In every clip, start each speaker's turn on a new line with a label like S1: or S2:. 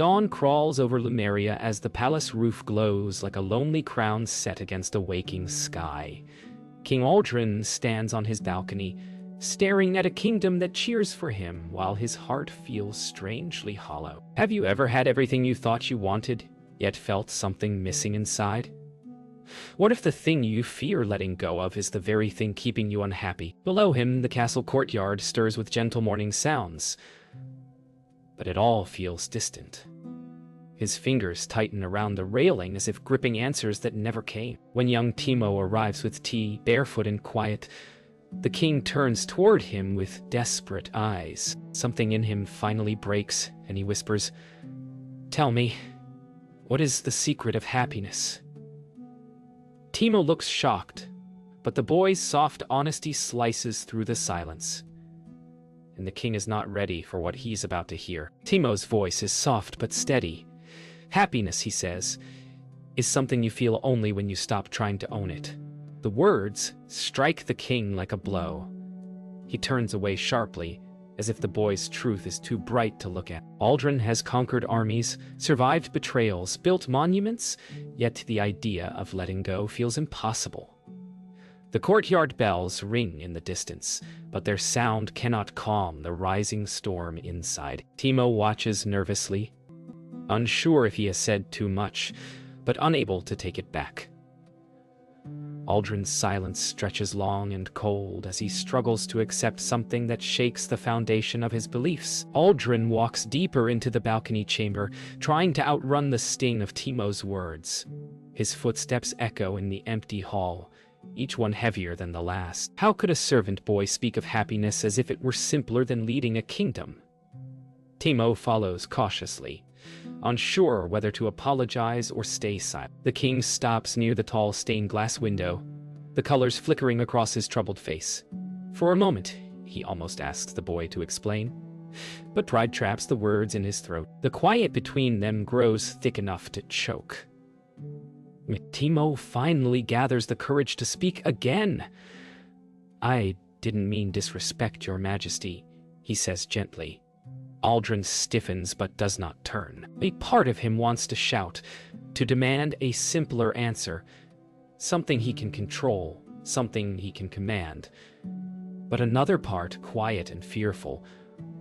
S1: Dawn crawls over Lumeria as the palace roof glows like a lonely crown set against a waking sky. King Aldrin stands on his balcony, staring at a kingdom that cheers for him while his heart feels strangely hollow. Have you ever had everything you thought you wanted, yet felt something missing inside? What if the thing you fear letting go of is the very thing keeping you unhappy? Below him, the castle courtyard stirs with gentle morning sounds, but it all feels distant. His fingers tighten around the railing as if gripping answers that never came. When young Timo arrives with tea, barefoot and quiet, the king turns toward him with desperate eyes. Something in him finally breaks, and he whispers, "Tell me, what is the secret of happiness?" Timo looks shocked, but the boy's soft honesty slices through the silence. And the king is not ready for what he's about to hear. Timo's voice is soft but steady. "Happiness," he says, "is something you feel only when you stop trying to own it." The words strike the king like a blow. He turns away sharply, as if the boy's truth is too bright to look at. Aldrin has conquered armies, survived betrayals, built monuments, yet the idea of letting go feels impossible. The courtyard bells ring in the distance, but their sound cannot calm the rising storm inside. Timo watches nervously, unsure if he has said too much, but unable to take it back. Aldrin's silence stretches long and cold as he struggles to accept something that shakes the foundation of his beliefs. Aldrin walks deeper into the balcony chamber, trying to outrun the sting of Timo's words. His footsteps echo in the empty hall, each one heavier than the last. How could a servant boy speak of happiness as if it were simpler than leading a kingdom? Timo follows cautiously, unsure whether to apologize or stay silent. The king stops near the tall stained glass window, the colors flickering across his troubled face. For a moment, he almost asks the boy to explain, but pride traps the words in his throat. The quiet between them grows thick enough to choke. Timo finally gathers the courage to speak again. "I didn't mean disrespect, Your Majesty," he says gently. Aldrin stiffens but does not turn. A part of him wants to shout, to demand a simpler answer, something he can control, something he can command. But another part, quiet and fearful,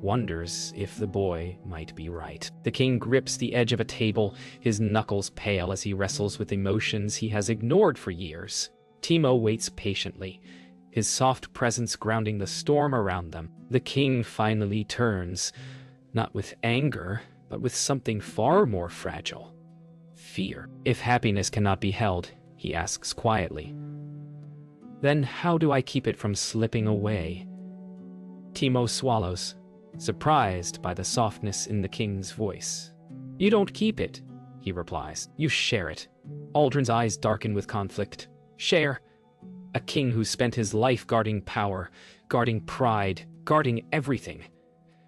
S1: wonders if the boy might be right. The king grips the edge of a table, his knuckles pale as he wrestles with emotions he has ignored for years. Timo waits patiently, his soft presence grounding the storm around them. The king finally turns, not with anger, but with something far more fragile. Fear. "If happiness cannot be held," he asks quietly, "then how do I keep it from slipping away?" Timo swallows, surprised by the softness in the king's voice. "You don't keep it," he replies. "You share it." Aldrin's eyes darken with conflict. Share? A king who spent his life guarding power, guarding pride, guarding everything.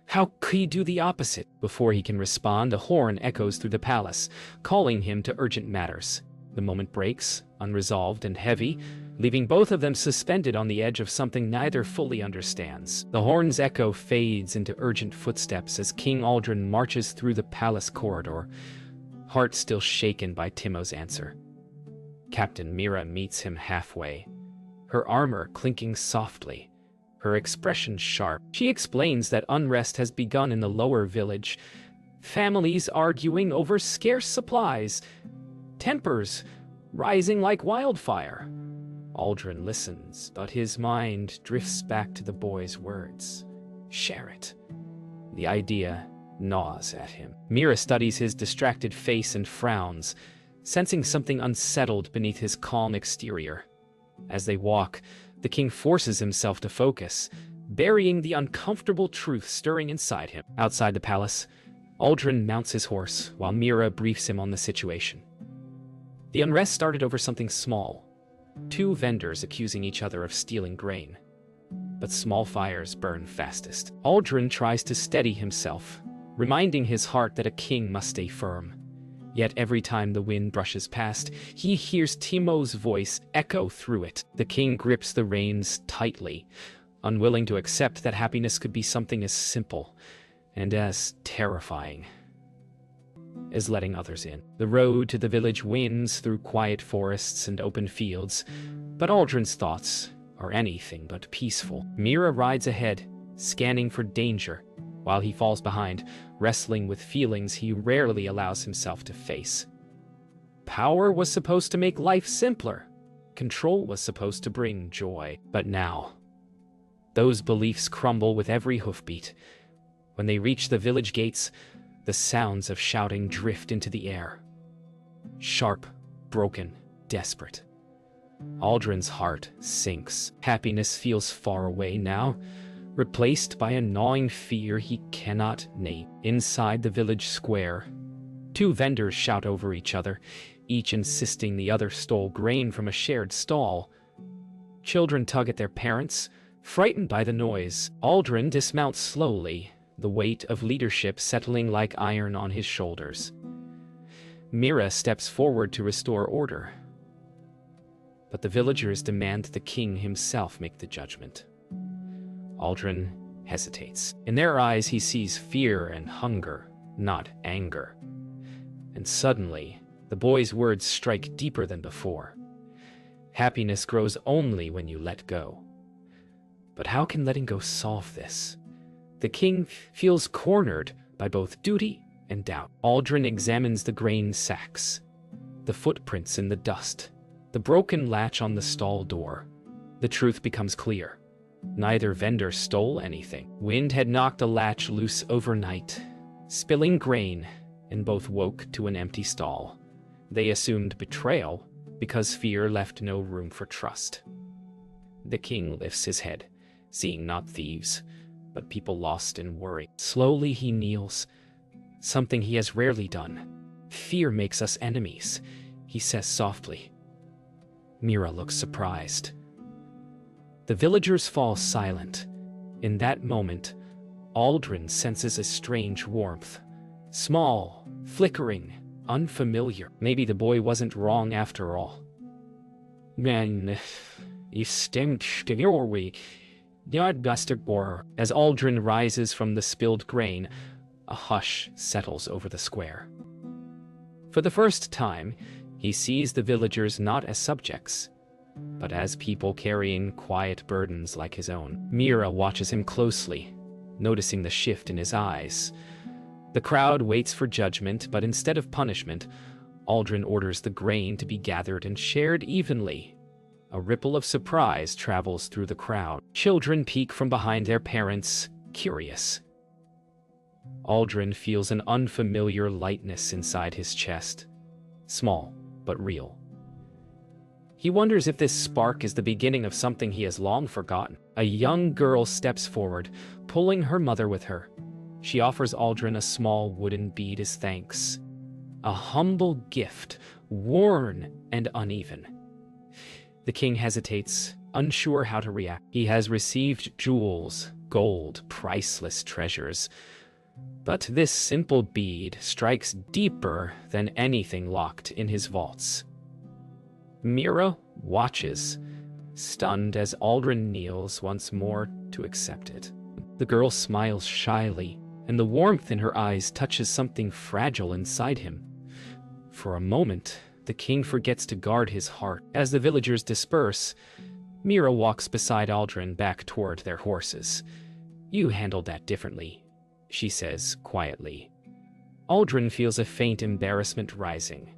S1: How could he do the opposite? Before he can respond, a horn echoes through the palace, calling him to urgent matters. The moment breaks, unresolved and heavy, leaving both of them suspended on the edge of something neither fully understands. The horn's echo fades into urgent footsteps as King Aldrin marches through the palace corridor, heart still shaken by Timo's answer. Captain Mira meets him halfway, her armor clinking softly, her expression sharp. She explains that unrest has begun in the lower village, families arguing over scarce supplies, tempers rising like wildfire. Aldrin listens, but his mind drifts back to the boy's words. Share it. The idea gnaws at him. Mira studies his distracted face and frowns, sensing something unsettled beneath his calm exterior. As they walk, the king forces himself to focus, burying the uncomfortable truth stirring inside him. Outside the palace, Aldrin mounts his horse while Mira briefs him on the situation. The unrest started over something small, 2 vendors accusing each other of stealing grain. But small fires burn fastest. Aldrin tries to steady himself, reminding his heart that a king must stay firm. Yet every time the wind brushes past, he hears Timo's voice echo through it. The king grips the reins tightly, unwilling to accept that happiness could be something as simple and as terrifying as letting others in. The road to the village winds through quiet forests and open fields, but Aldrin's thoughts are anything but peaceful. Mira rides ahead, scanning for danger, while he falls behind, wrestling with feelings he rarely allows himself to face. Power was supposed to make life simpler. Control was supposed to bring joy. But now, those beliefs crumble with every hoofbeat. When they reach the village gates, the sounds of shouting drift into the air. Sharp, broken, desperate. Aldrin's heart sinks. Happiness feels far away now, replaced by a gnawing fear he cannot name. Inside the village square, two vendors shout over each other, each insisting the other stole grain from a shared stall. Children tug at their parents, frightened by the noise. Aldrin dismounts slowly, the weight of leadership settling like iron on his shoulders. Mira steps forward to restore order, but the villagers demand the king himself make the judgment. Aldrin hesitates. In their eyes, he sees fear and hunger, not anger. And suddenly, the boy's words strike deeper than before. Happiness grows only when you let go. But how can letting go solve this? The king feels cornered by both duty and doubt. Aldrin examines the grain sacks, the footprints in the dust, the broken latch on the stall door. The truth becomes clear. Neither vendor stole anything. Wind had knocked the latch loose overnight, spilling grain, and both woke to an empty stall. They assumed betrayal because fear left no room for trust. The king lifts his head, seeing not thieves, but people lost in worry. Slowly he kneels, something he has rarely done. Fear makes us enemies, he says softly. Mira looks surprised. The villagers fall silent. In that moment, Aldrin senses a strange warmth. Small, flickering, unfamiliar. Maybe the boy wasn't wrong after all. Men, you stemmed your way. As Aldrin rises from the spilled grain, a hush settles over the square. For the first time, he sees the villagers not as subjects, but as people carrying quiet burdens like his own. Mira watches him closely, noticing the shift in his eyes. The crowd waits for judgment, but instead of punishment, Aldrin orders the grain to be gathered and shared evenly. A ripple of surprise travels through the crowd. Children peek from behind their parents, curious. Aldrin feels an unfamiliar lightness inside his chest. Small, but real. He wonders if this spark is the beginning of something he has long forgotten. A young girl steps forward, pulling her mother with her. She offers Aldrin a small wooden bead as thanks. A humble gift, worn and uneven. The king hesitates, unsure how to react. He has received jewels, gold, priceless treasures. But this simple bead strikes deeper than anything locked in his vaults. Mira watches, stunned as Aldrin kneels once more to accept it. The girl smiles shyly, and the warmth in her eyes touches something fragile inside him. For a moment, the king forgets to guard his heart. As the villagers disperse, Mira walks beside Aldrin back toward their horses. "You handled that differently," she says quietly. Aldrin feels a faint embarrassment rising.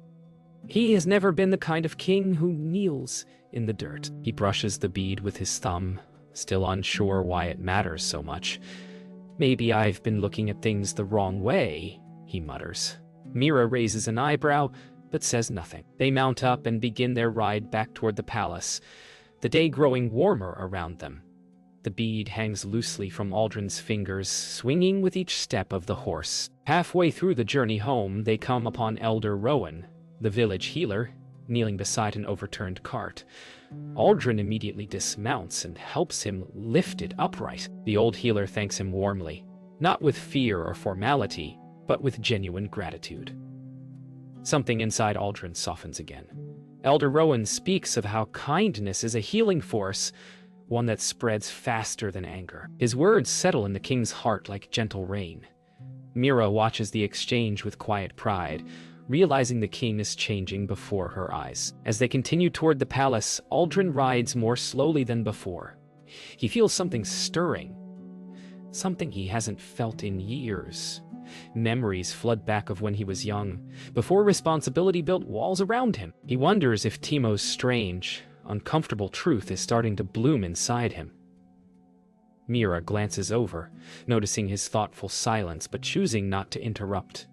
S1: He has never been the kind of king who kneels in the dirt. He brushes the bead with his thumb, still unsure why it matters so much. "Maybe I've been looking at things the wrong way," he mutters. Mira raises an eyebrow, but says nothing. They mount up and begin their ride back toward the palace, the day growing warmer around them. The bead hangs loosely from Aldrin's fingers, swinging with each step of the horse. Halfway through the journey home, they come upon Elder Rowan, the village healer, kneeling beside an overturned cart. Aldrin immediately dismounts and helps him lift it upright. The old healer thanks him warmly, not with fear or formality, but with genuine gratitude. Something inside Aldrin softens again. Elder Rowan speaks of how kindness is a healing force, one that spreads faster than anger. His words settle in the king's heart like gentle rain. Mira watches the exchange with quiet pride, realizing the king is changing before her eyes. As they continue toward the palace, Aldrin rides more slowly than before. He feels something stirring, something he hasn't felt in years. Memories flood back of when he was young, before responsibility built walls around him. He wonders if Timo's strange, uncomfortable truth is starting to bloom inside him. Mira glances over, noticing his thoughtful silence but choosing not to interrupt.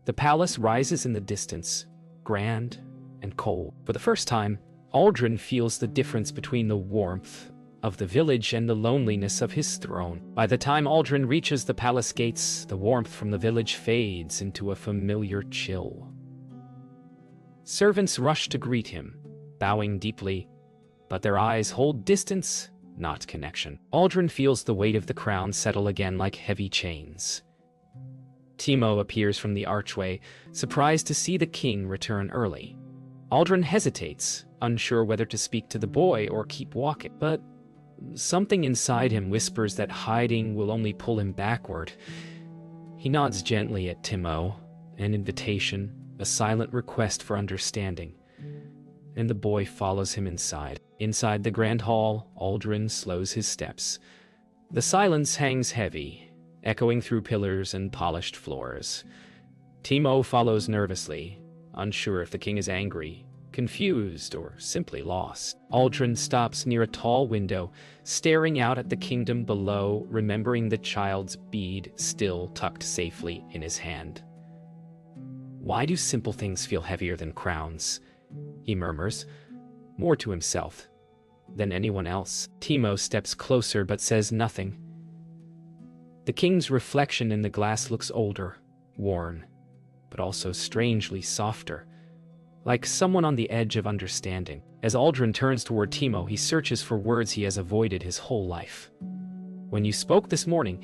S1: The palace rises in the distance, grand and cold. For the first time, Aldrin feels the difference between the warmth of the village and the loneliness of his throne. By the time Aldrin reaches the palace gates, the warmth from the village fades into a familiar chill. Servants rush to greet him, bowing deeply, but their eyes hold distance, not connection. Aldrin feels the weight of the crown settle again like heavy chains. Timo appears from the archway, surprised to see the king return early. Aldrin hesitates, unsure whether to speak to the boy or keep walking, but something inside him whispers that hiding will only pull him backward. He nods gently at Timo, an invitation, a silent request for understanding, and the boy follows him inside. Inside the grand hall, Aldrin slows his steps. The silence hangs heavy, echoing through pillars and polished floors. Timo follows nervously, unsure if the king is angry, confused, or simply lost. Aldrin stops near a tall window, staring out at the kingdom below, remembering the child's bead still tucked safely in his hand. "Why do simple things feel heavier than crowns?" he murmurs, more to himself than anyone else. Timo steps closer but says nothing. The king's reflection in the glass looks older, worn, but also strangely softer, like someone on the edge of understanding. As Aldrin turns toward Timo, he searches for words he has avoided his whole life. "When you spoke this morning,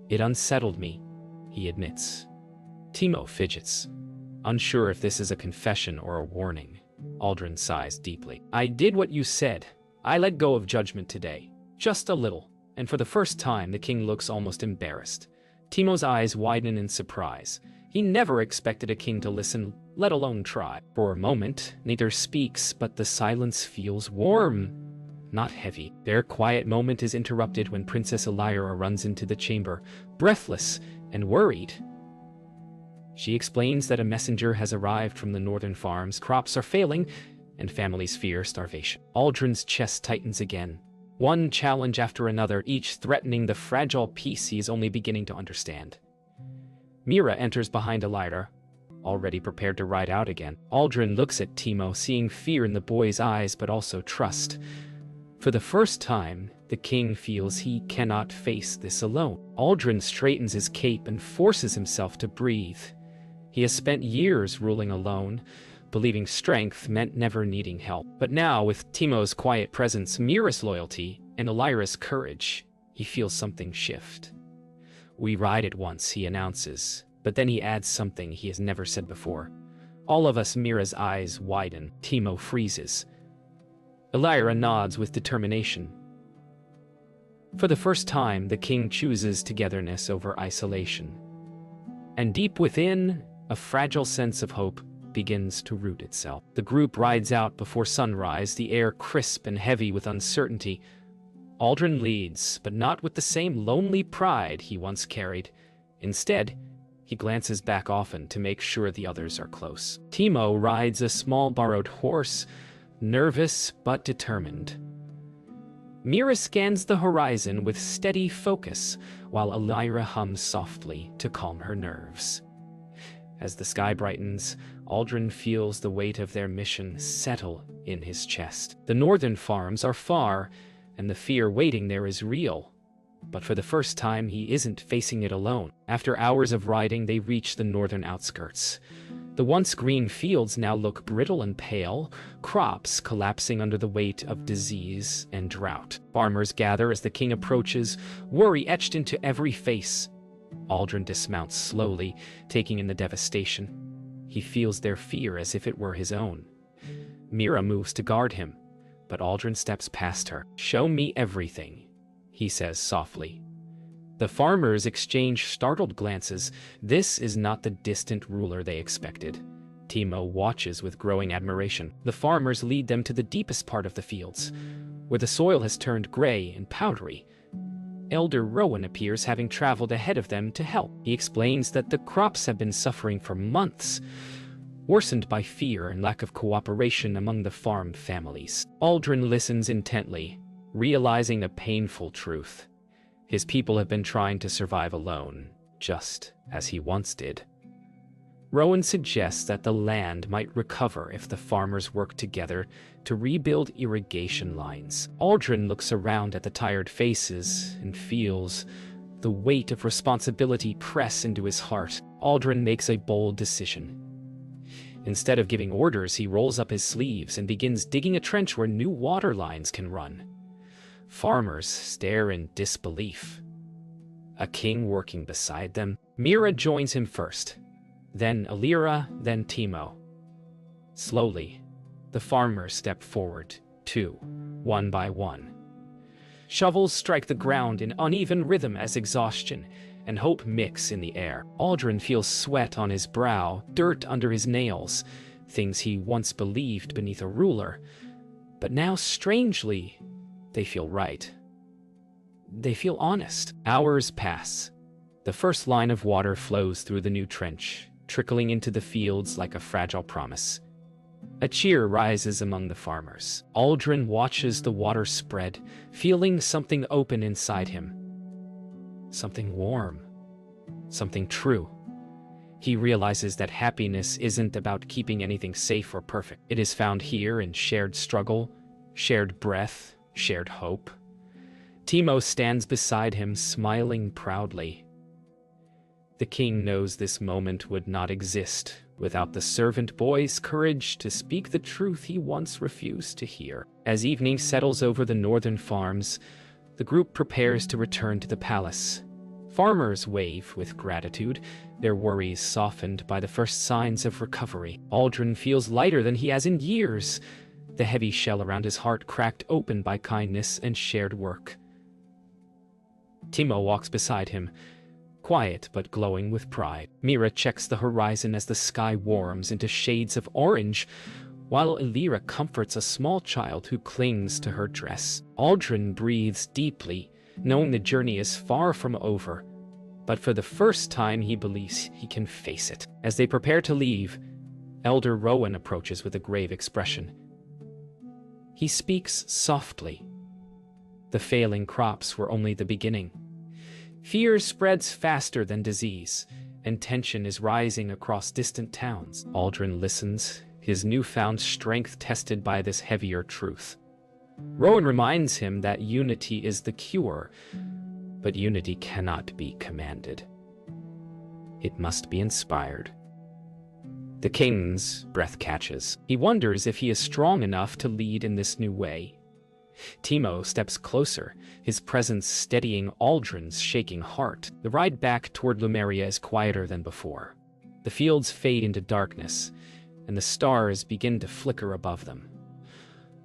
S1: it unsettled me," he admits. Timo fidgets, unsure if this is a confession or a warning. Aldrin sighs deeply. "I did what you said. I let go of judgment today. Just a little." And for the first time, the king looks almost embarrassed. Timo's eyes widen in surprise. He never expected a king to listen, let alone try. For a moment, neither speaks, but the silence feels warm, not heavy. Their quiet moment is interrupted when Princess Elira runs into the chamber, breathless and worried. She explains that a messenger has arrived from the northern farms, crops are failing, and families fear starvation. Aldrin's chest tightens again. One challenge after another, each threatening the fragile peace he is only beginning to understand. Mira enters behind Elira, already prepared to ride out again. Aldrin looks at Timo, seeing fear in the boy's eyes but also trust. For the first time, the king feels he cannot face this alone. Aldrin straightens his cape and forces himself to breathe. He has spent years ruling alone, believing strength meant never needing help. But now, with Timo's quiet presence, Mira's loyalty, and Elira's courage, he feels something shift. "We ride at once," he announces, but then he adds something he has never said before. All of us, Mira's eyes widen. Timo freezes. Elira nods with determination. For the first time, the king chooses togetherness over isolation. And deep within, a fragile sense of hope begins to root itself. The group rides out before sunrise, the air crisp and heavy with uncertainty. Aldrin leads, but not with the same lonely pride he once carried. Instead, he glances back often to make sure the others are close. Timo rides a small borrowed horse, nervous but determined. Mira scans the horizon with steady focus, while Elira hums softly to calm her nerves. As the sky brightens, Aldrin feels the weight of their mission settle in his chest. The northern farms are far, and the fear waiting there is real. But for the first time, he isn't facing it alone. After hours of riding, they reach the northern outskirts. The once green fields now look brittle and pale, crops collapsing under the weight of disease and drought. Farmers gather as the king approaches, worry etched into every face. Aldrin dismounts slowly, taking in the devastation. He feels their fear as if it were his own. Mira moves to guard him, but Aldrin steps past her. "Show me everything," he says softly. The farmers exchange startled glances. This is not the distant ruler they expected. Timo watches with growing admiration. The farmers lead them to the deepest part of the fields, where the soil has turned gray and powdery. Elder Rowan appears, having traveled ahead of them to help. He explains that the crops have been suffering for months, worsened by fear and lack of cooperation among the farm families. Aldrin listens intently, realizing a painful truth. His people have been trying to survive alone, just as he once did. Rowan suggests that the land might recover if the farmers work together to rebuild irrigation lines. Aldrin looks around at the tired faces and feels the weight of responsibility press into his heart. Aldrin makes a bold decision. Instead of giving orders, he rolls up his sleeves and begins digging a trench where new water lines can run. Farmers stare in disbelief. A king working beside them. Mira joins him first, then Alira, then Timo. Slowly, the farmers step forward, too, one by one. Shovels strike the ground in uneven rhythm as exhaustion and hope mix in the air. Aldrin feels sweat on his brow, dirt under his nails, things he once believed beneath a ruler. But now, strangely, they feel right. They feel honest. Hours pass. The first line of water flows through the new trench, trickling into the fields like a fragile promise. A cheer rises among the farmers. Aldrin watches the water spread, feeling something open inside him. Something warm. Something true. He realizes that happiness isn't about keeping anything safe or perfect. It is found here in shared struggle, shared breath, shared hope. Timo stands beside him, smiling proudly. The king knows this moment would not exist without the servant boy's courage to speak the truth he once refused to hear. As evening settles over the northern farms, the group prepares to return to the palace. Farmers wave with gratitude, their worries softened by the first signs of recovery. Aldrin feels lighter than he has in years, the heavy shell around his heart cracked open by kindness and shared work. Timo walks beside him, quiet but glowing with pride. Mira checks the horizon as the sky warms into shades of orange, while Alira comforts a small child who clings to her dress. Aldrin breathes deeply, knowing the journey is far from over, but for the first time he believes he can face it. As they prepare to leave, Elder Rowan approaches with a grave expression. He speaks softly. The failing crops were only the beginning. Fear spreads faster than disease, and tension is rising across distant towns. Aldrin listens, his newfound strength tested by this heavier truth. Rowan reminds him that unity is the cure, but unity cannot be commanded. It must be inspired. The king's breath catches. He wonders if he is strong enough to lead in this new way. Timo steps closer, his presence steadying Aldrin's shaking heart. The ride back toward Lumeria is quieter than before. The fields fade into darkness, and the stars begin to flicker above them.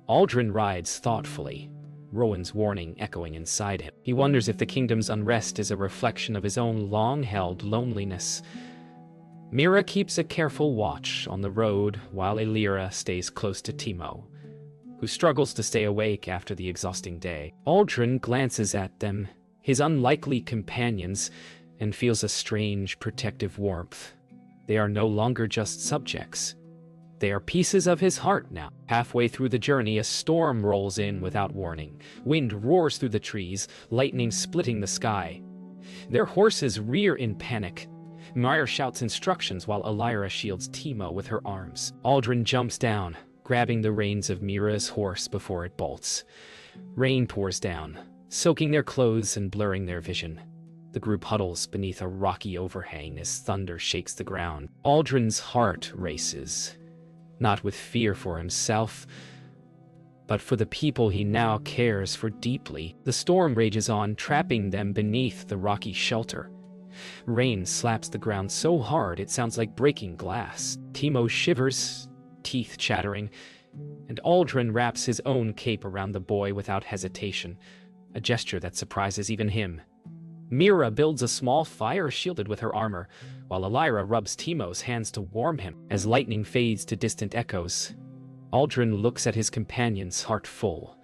S1: Aldrin rides thoughtfully, Rowan's warning echoing inside him. He wonders if the kingdom's unrest is a reflection of his own long-held loneliness. Mira keeps a careful watch on the road while Alira stays close to Timo, who struggles to stay awake after the exhausting day. Aldrin glances at them, his unlikely companions, and feels a strange protective warmth. They are no longer just subjects. They are pieces of his heart now. Halfway through the journey, a storm rolls in without warning. Wind roars through the trees, lightning splitting the sky. Their horses rear in panic. Mira shouts instructions while Alira shields Timo with her arms. Aldrin jumps down, grabbing the reins of Mira's horse before it bolts. Rain pours down, soaking their clothes and blurring their vision. The group huddles beneath a rocky overhang as thunder shakes the ground. Aldrin's heart races, not with fear for himself, but for the people he now cares for deeply. The storm rages on, trapping them beneath the rocky shelter. Rain slaps the ground so hard it sounds like breaking glass. Timo shivers, teeth chattering, and Aldrin wraps his own cape around the boy without hesitation, a gesture that surprises even him. Mira builds a small fire shielded with her armor, while Elira rubs Timo's hands to warm him. As lightning fades to distant echoes, Aldrin looks at his companion's heart full.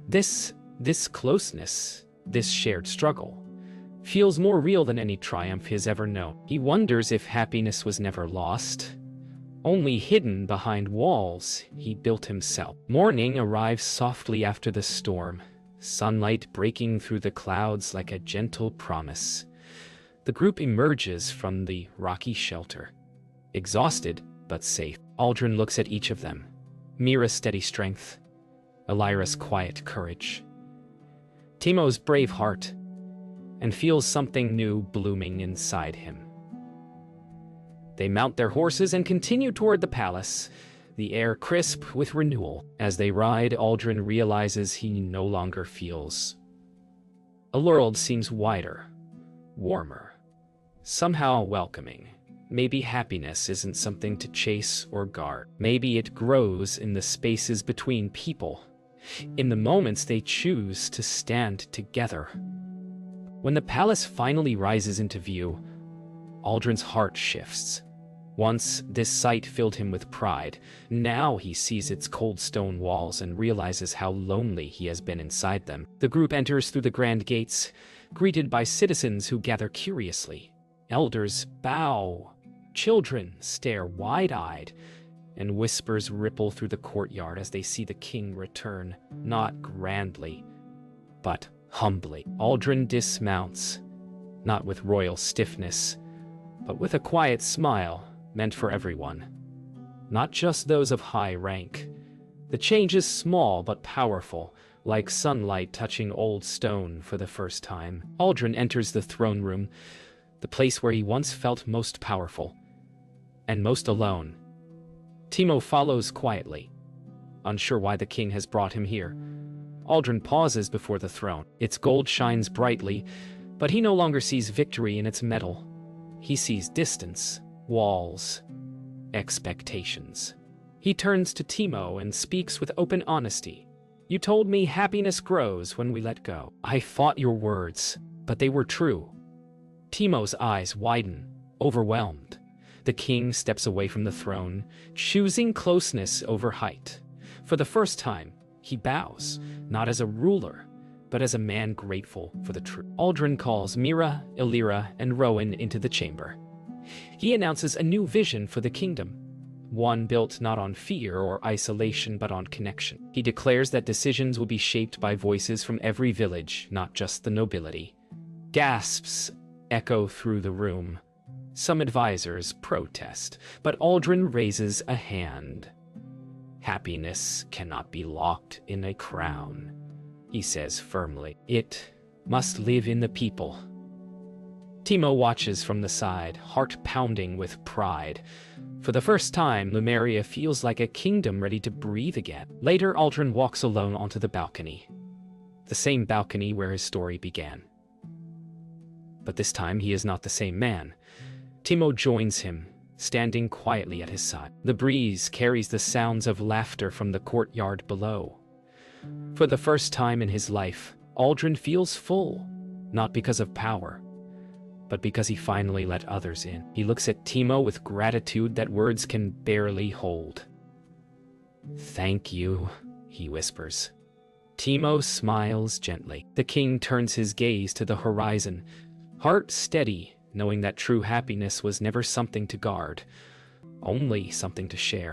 S1: This closeness, this shared struggle, feels more real than any triumph he has ever known. He wonders if happiness was never lost, only hidden behind walls he built himself. Morning arrives softly after the storm, sunlight breaking through the clouds like a gentle promise. The group emerges from the rocky shelter, exhausted but safe. Aldrin looks at each of them. Mira's steady strength, Elira's quiet courage, Timo's brave heart, and feels something new blooming inside him. They mount their horses and continue toward the palace, the air crisp with renewal. As they ride, Aldrin realizes he no longer feels. A world seems wider, warmer, somehow welcoming. Maybe happiness isn't something to chase or guard. Maybe it grows in the spaces between people, in the moments they choose to stand together. When the palace finally rises into view, Aldrin's heart shifts. Once, this sight filled him with pride. Now he sees its cold stone walls and realizes how lonely he has been inside them. The group enters through the grand gates, greeted by citizens who gather curiously. Elders bow, children stare wide-eyed, and whispers ripple through the courtyard as they see the king return, not grandly, but humbly. Aldrin dismounts, not with royal stiffness, but with a quiet smile meant for everyone, not just those of high rank. The change is small but powerful, like sunlight touching old stone for the first time. Aldrin enters the throne room, the place where he once felt most powerful and most alone. Timo follows quietly, unsure why the king has brought him here. Aldrin pauses before the throne. Its gold shines brightly, but he no longer sees victory in its metal. He sees distance, walls, expectations. He turns to Timo and speaks with open honesty. "You told me happiness grows when we let go. I fought your words, but they were true." Timo's eyes widen, overwhelmed. The king steps away from the throne, choosing closeness over height. For the first time, he bows, not as a ruler, but as a man grateful for the truth. Aldrin calls Mira, Elira, and Rowan into the chamber. He announces a new vision for the kingdom, one built not on fear or isolation but on connection. He declares that decisions will be shaped by voices from every village, not just the nobility. Gasps echo through the room. Some advisors protest, but Aldrin raises a hand. "Happiness cannot be locked in a crown," he says firmly. "It must live in the people." Timo watches from the side, heart pounding with pride. For the first time, Lumeria feels like a kingdom ready to breathe again. Later, Aldrin walks alone onto the balcony. The same balcony where his story began. But this time, he is not the same man. Timo joins him, standing quietly at his side. The breeze carries the sounds of laughter from the courtyard below. For the first time in his life, Aldrin feels full, not because of power, but because he finally let others in. He looks at Timo with gratitude that words can barely hold. "Thank you," he whispers. Timo smiles gently. The king turns his gaze to the horizon, heart steady, knowing that true happiness was never something to guard, only something to share.